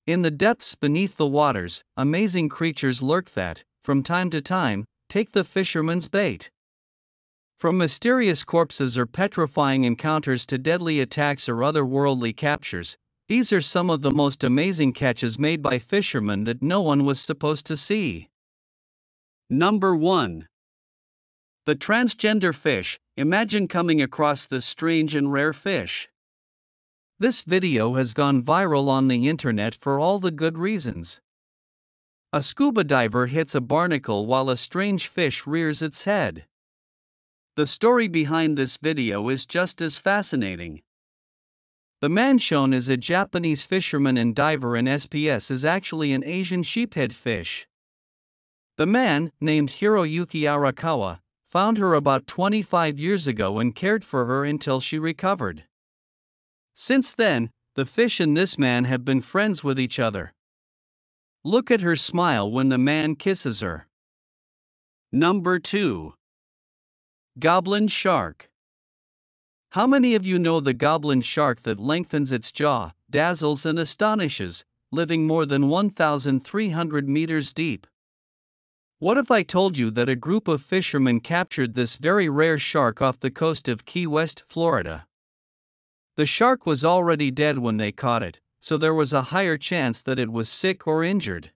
In the depths beneath the waters, amazing creatures lurk that, from time to time, take the fisherman's bait. From mysterious corpses or petrifying encounters to deadly attacks or otherworldly captures, these are some of the most amazing catches made by fishermen that no one was supposed to see. Number 1. The transgender fish. Imagine coming across this strange and rare fish. This video has gone viral on the internet for all the good reasons. A scuba diver hits a barnacle while a strange fish rears its head. The story behind this video is just as fascinating. The man shown as a Japanese fisherman and diver in SPS is actually an Asian sheephead fish. The man, named Hiroyuki Arakawa, found her about 25 years ago and cared for her until she recovered. Since then, the fish and this man have been friends with each other. Look at her smile when the man kisses her. Number 2. Goblin shark. How many of you know the goblin shark that lengthens its jaw, dazzles and astonishes, living more than 1,300 meters deep? What if I told you that a group of fishermen captured this very rare shark off the coast of Key West, Florida? The shark was already dead when they caught it, so there was a higher chance that it was sick or injured.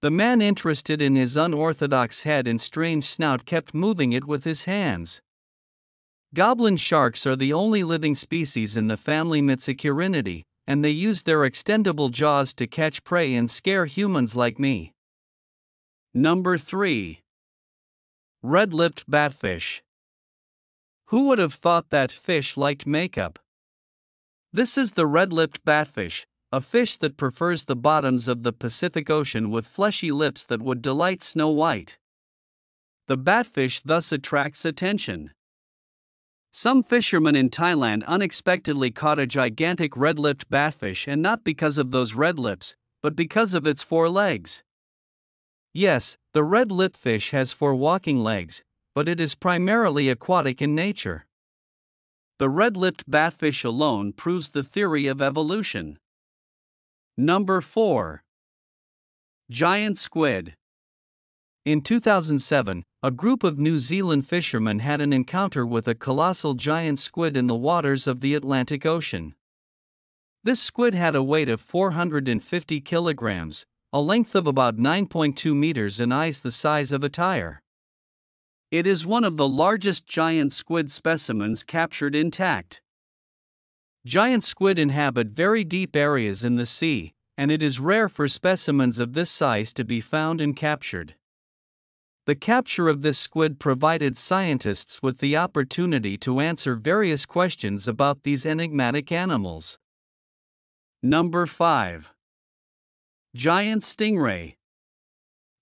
The man interested in his unorthodox head and strange snout kept moving it with his hands. Goblin sharks are the only living species in the family Mitsicurinidae, and they use their extendable jaws to catch prey and scare humans like me. Number 3. Redlipped batfish. Who would have thought that fish liked makeup? This is the red-lipped batfish, a fish that prefers the bottoms of the Pacific Ocean with fleshy lips that would delight Snow White. The batfish thus attracts attention. Some fishermen in Thailand unexpectedly caught a gigantic red-lipped batfish, and not because of those red lips, but because of its 4 legs. Yes, the red-lipped fish has 4 walking legs, but it is primarily aquatic in nature. The red-lipped batfish alone proves the theory of evolution. Number 4. Giant squid. In 2007, a group of New Zealand fishermen had an encounter with a colossal giant squid in the waters of the Atlantic Ocean. This squid had a weight of 450 kilograms, a length of about 9.2 meters, and eyes the size of a tire. It is one of the largest giant squid specimens captured intact. Giant squid inhabit very deep areas in the sea, and it is rare for specimens of this size to be found and captured. The capture of this squid provided scientists with the opportunity to answer various questions about these enigmatic animals. Number 5. Giant stingray.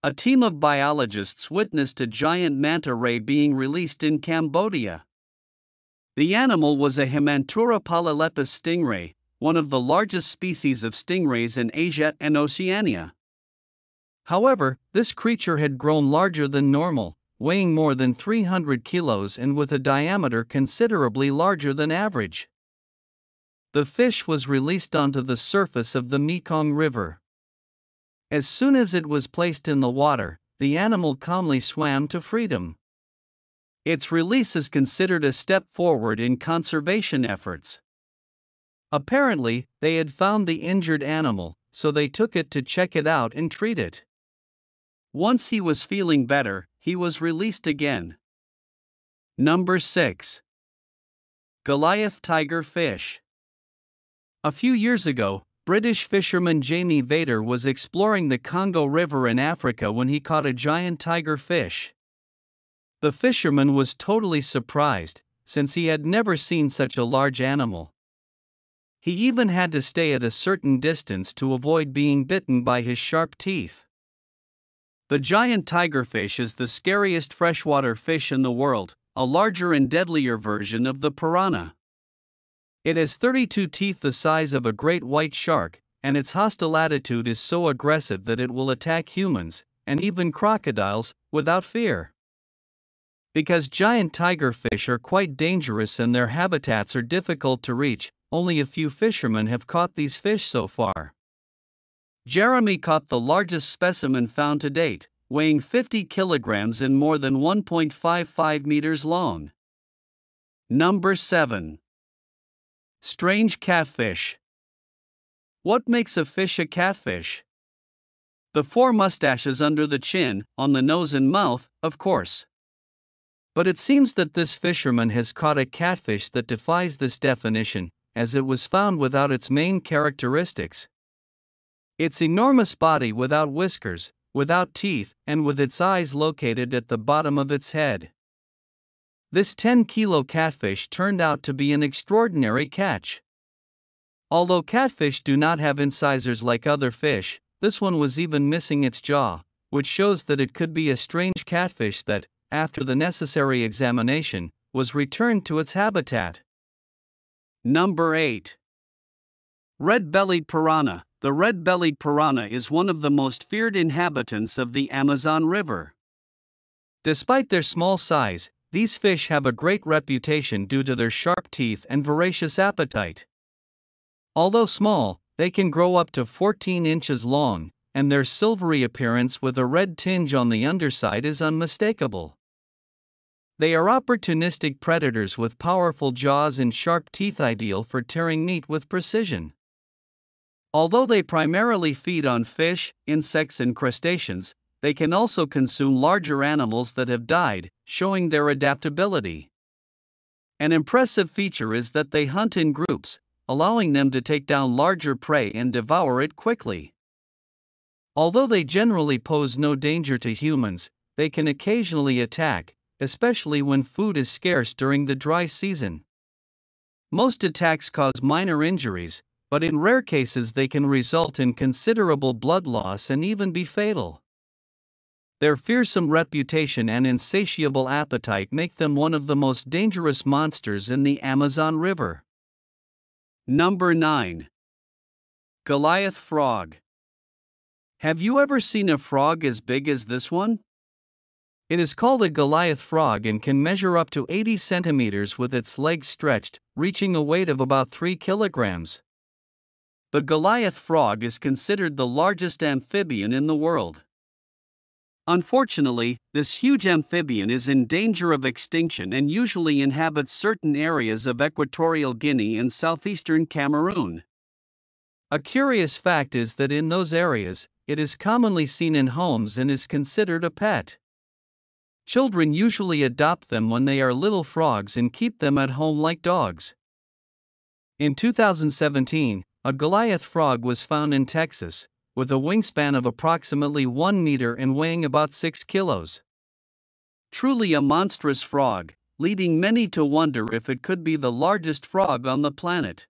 A team of biologists witnessed a giant manta ray being released in Cambodia. The animal was a Himantura polylepis stingray, one of the largest species of stingrays in Asia and Oceania. However, this creature had grown larger than normal, weighing more than 300 kilos and with a diameter considerably larger than average. The fish was released onto the surface of the Mekong River. As soon as it was placed in the water, the animal calmly swam to freedom. Its release is considered a step forward in conservation efforts. Apparently, they had found the injured animal, so they took it to check it out and treat it. Once he was feeling better, he was released again. Number 6. Goliath tiger fish. A few years ago, British fisherman Jamie Vader was exploring the Congo River in Africa when he caught a giant tiger fish. The fisherman was totally surprised, since he had never seen such a large animal. He even had to stay at a certain distance to avoid being bitten by his sharp teeth. The giant tigerfish is the scariest freshwater fish in the world, a larger and deadlier version of the piranha. It has 32 teeth the size of a great white shark, and its hostile attitude is so aggressive that it will attack humans, and even crocodiles, without fear. Because giant tigerfish are quite dangerous and their habitats are difficult to reach, only a few fishermen have caught these fish so far. Jeremy caught the largest specimen found to date, weighing 50 kilograms and more than 1.55 meters long. Number 7. Strange catfish. What makes a fish a catfish? The 4 mustaches under the chin, on the nose and mouth, of course. But it seems that this fisherman has caught a catfish that defies this definition, as it was found without its main characteristics. Its enormous body without whiskers, without teeth, and with its eyes located at the bottom of its head. This 10-kilo catfish turned out to be an extraordinary catch. Although catfish do not have incisors like other fish, this one was even missing its jaw, which shows that it could be a strange catfish that, after the necessary examination, was returned to its habitat. Number 8. Red-bellied piranha. The red-bellied piranha is one of the most feared inhabitants of the Amazon River. Despite their small size, these fish have a great reputation due to their sharp teeth and voracious appetite. Although small, they can grow up to 14 inches long, and their silvery appearance with a red tinge on the underside is unmistakable. They are opportunistic predators with powerful jaws and sharp teeth, ideal for tearing meat with precision. Although they primarily feed on fish, insects, and crustaceans, they can also consume larger animals that have died, showing their adaptability. An impressive feature is that they hunt in groups, allowing them to take down larger prey and devour it quickly. Although they generally pose no danger to humans, they can occasionally attack, especially when food is scarce during the dry season. Most attacks cause minor injuries, but in rare cases they can result in considerable blood loss and even be fatal. Their fearsome reputation and insatiable appetite make them one of the most dangerous monsters in the Amazon River. Number 9. Goliath frog. Have you ever seen a frog as big as this one? It is called a Goliath frog and can measure up to 80 centimeters with its legs stretched, reaching a weight of about 3 kilograms. The Goliath frog is considered the largest amphibian in the world. Unfortunately, this huge amphibian is in danger of extinction and usually inhabits certain areas of Equatorial Guinea and southeastern Cameroon. A curious fact is that in those areas, it is commonly seen in homes and is considered a pet. Children usually adopt them when they are little frogs and keep them at home like dogs. In 2017, a Goliath frog was found in Texas, with a wingspan of approximately 1 meter and weighing about 6 kilos. Truly a monstrous frog, leading many to wonder if it could be the largest frog on the planet.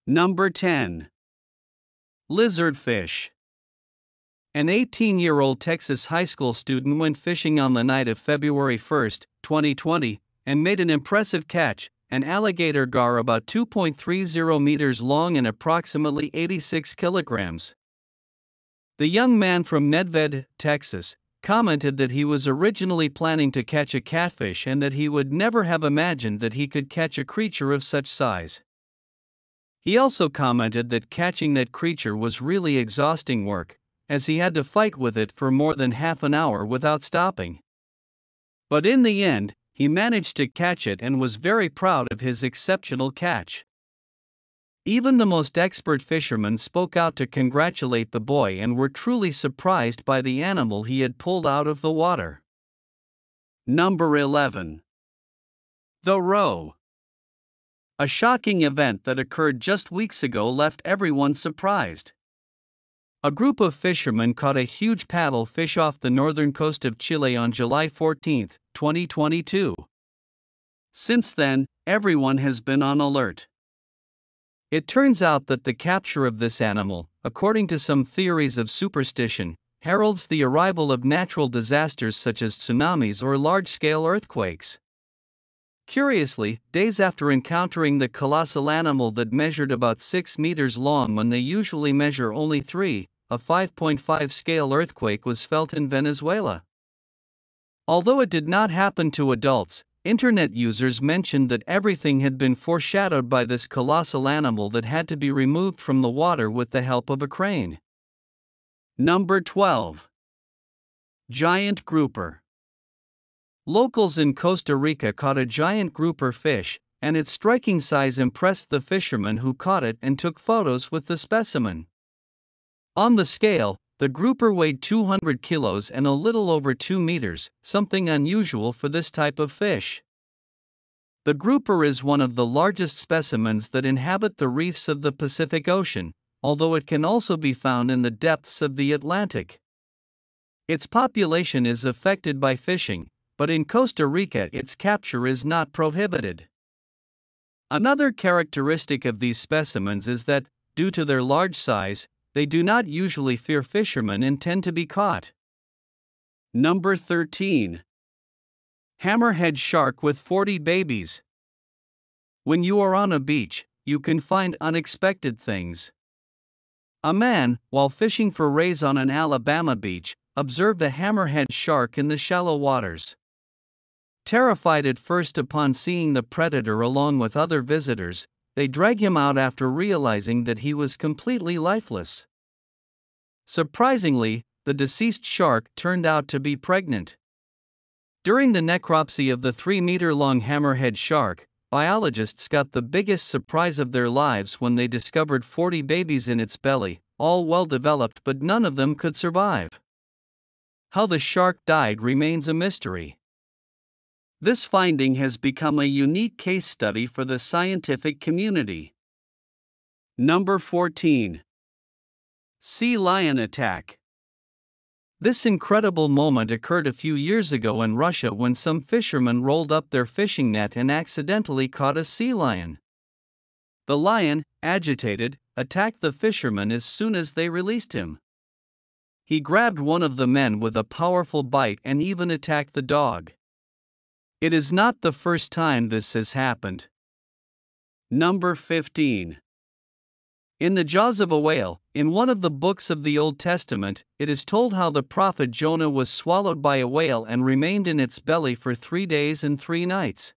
Number 10. Lizardfish. An 18-year-old Texas high school student went fishing on the night of February 1, 2020, and made an impressive catch, an alligator gar about 2.30 meters long and approximately 86 kilograms. The young man from Redlipped, Texas, commented that he was originally planning to catch a catfish and that he would never have imagined that he could catch a creature of such size. He also commented that catching that creature was really exhausting work, as he had to fight with it for more than half an hour without stopping. But in the end, he managed to catch it and was very proud of his exceptional catch. Even the most expert fishermen spoke out to congratulate the boy and were truly surprised by the animal he had pulled out of the water. Number 11. The roe. A shocking event that occurred just weeks ago left everyone surprised. A group of fishermen caught a huge paddlefish off the northern coast of Chile on July 14, 2022. Since then, everyone has been on alert. It turns out that the capture of this animal, according to some theories of superstition, heralds the arrival of natural disasters such as tsunamis or large-scale earthquakes. Curiously, days after encountering the colossal animal that measured about 6 meters long when they usually measure only 3, a 5.5 scale earthquake was felt in Venezuela. Although it did not happen to adults, internet users mentioned that everything had been foreshadowed by this colossal animal that had to be removed from the water with the help of a crane. Number 12. Giant grouper. Locals in Costa Rica caught a giant grouper fish, and its striking size impressed the fisherman who caught it and took photos with the specimen. On the scale, the grouper weighed 200 kilos and a little over 2 meters, something unusual for this type of fish. The grouper is one of the largest specimens that inhabit the reefs of the Pacific Ocean, although it can also be found in the depths of the Atlantic. Its population is affected by fishing, but in Costa Rica its capture is not prohibited. Another characteristic of these specimens is that, due to their large size, they do not usually fear fishermen and tend to be caught. Number 13. Hammerhead shark with 40 babies. When you are on a beach, you can find unexpected things. A man, while fishing for rays on an Alabama beach, observed a hammerhead shark in the shallow waters. Terrified at first upon seeing the predator along with other visitors, they drag him out after realizing that he was completely lifeless. Surprisingly, the deceased shark turned out to be pregnant. During the necropsy of the 3-meter-long hammerhead shark, biologists got the biggest surprise of their lives when they discovered 40 babies in its belly, all well developed but none of them could survive. How the shark died remains a mystery. This finding has become a unique case study for the scientific community. Number 14. Sea lion attack. This incredible moment occurred a few years ago in Russia when some fishermen rolled up their fishing net and accidentally caught a sea lion. The lion, agitated, attacked the fishermen as soon as they released him. He grabbed one of the men with a powerful bite and even attacked the dog. It is not the first time this has happened. Number 15. In the jaws of a whale, in one of the books of the Old Testament, it is told how the prophet Jonah was swallowed by a whale and remained in its belly for 3 days and 3 nights.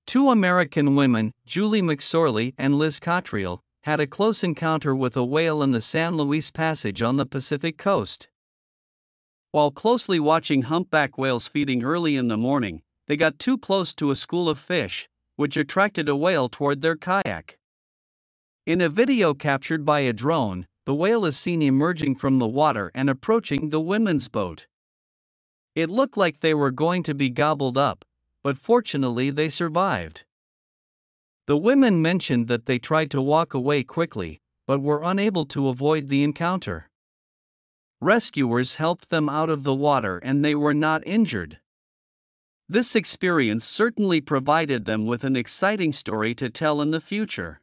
2 American women, Julie McSorley and Liz Cottrell, had a close encounter with a whale in the San Luis Passage on the Pacific coast. While closely watching humpback whales feeding early in the morning, they got too close to a school of fish, which attracted a whale toward their kayak. In a video captured by a drone, the whale is seen emerging from the water and approaching the women's boat. It looked like they were going to be gobbled up, but fortunately they survived. The women mentioned that they tried to walk away quickly, but were unable to avoid the encounter. Rescuers helped them out of the water and they were not injured. This experience certainly provided them with an exciting story to tell in the future.